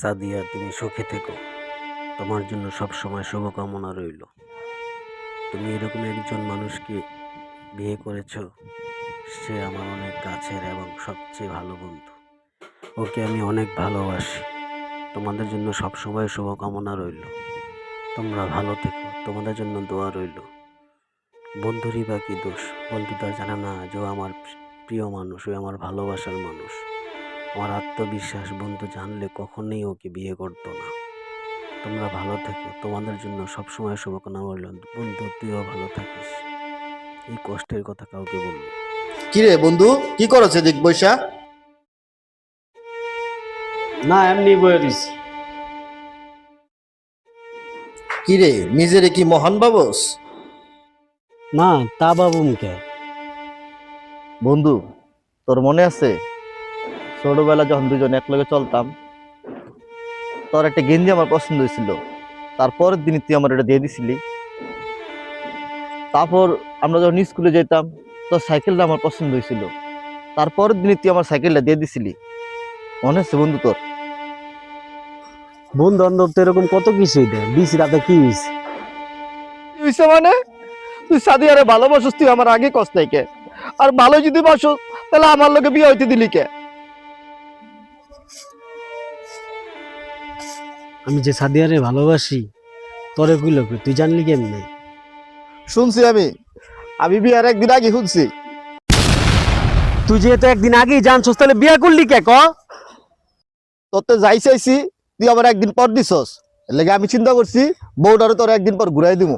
সাদিয়া, তুমি সুখে থেকো। তোমার জন্য সবসময় শুভকামনা রইল। তুমি এরকম একজন মানুষকে বিয়ে করেছো, সে আমার অনেক কাছের এবং সবচেয়ে ভালো বন্ধু। ওকে আমি অনেক ভালোবাসি। তোমাদের জন্য সবসময় শুভকামনা রইল। তোমরা ভালো থেকো, তোমাদের জন্য দোয়া রইল। বন্ধুরই বা কি দোষ? বন্ধু তো আর জানে না যে ও আমার প্রিয় মানুষ, ও আমার ভালোবাসার মানুষ। আমার আত্মবিশ্বাস বন্ধু জানলে কখনোই ওকে বিয়ে করতো না। তোমরা ভালো থেকো, তোমাদের জন্য সবসময় শুভকামনা রইল। বন্ধু, তুইও ভালো থাকিস। এই কষ্টের কথা কাউকে বলবো না। কিরে বন্ধু, কি করেছে দিক বৈশা? না, এমনি বয়ে দিছি। কিরে, নিজেরে কি মহান ভাবস? না, তা বাবু মুখে। বন্ধু, তোর মনে আছে ছোটবেলা যখন দুজন একলগে চলতাম, তোর একটা গেঞ্জি আমার পছন্দ হয়েছিল, তারপরের দিনই তুই আমার এটা দিয়ে দিছিলি। তারপর আমরা যখন স্কুলে যেতাম, তোর সাইকেলটা আমার পছন্দ হয়েছিল, তারপরের দিনই তুই আমার সাইকেলটা দিয়ে দিছিলি। মনে আছে বন্ধু তোর? বন্ধু বান্ধব তো এরকম কত কিছুই দেয়, দিছি রাতে কি হয়েছে? কি হইছে মানে? তুই সাদিয়ারে ভালোবাসস, তুই আমার আগে কষ্ট নাই কে? আর ভালো যদি বাসস, তাহলে আমার লগে বিয়ে হইতে দিলি কে? আমি যে সাদিয়ারে ভালোবাসি, তোরে কইল কে? তুই জানলি কেমনে? শুনছি আমি বিয়ার একদিন আগে শুনছি। তুই যেহেতু একদিন আগেই জানছস, তাহলে বিয়া করলি কে ক? তোর তো যাই চাইছি, তুই আমার একদিন পর দিছস। এর লেগে আমি চিন্তা করছি বউটারে তোর একদিন পর ঘুরাই দিব।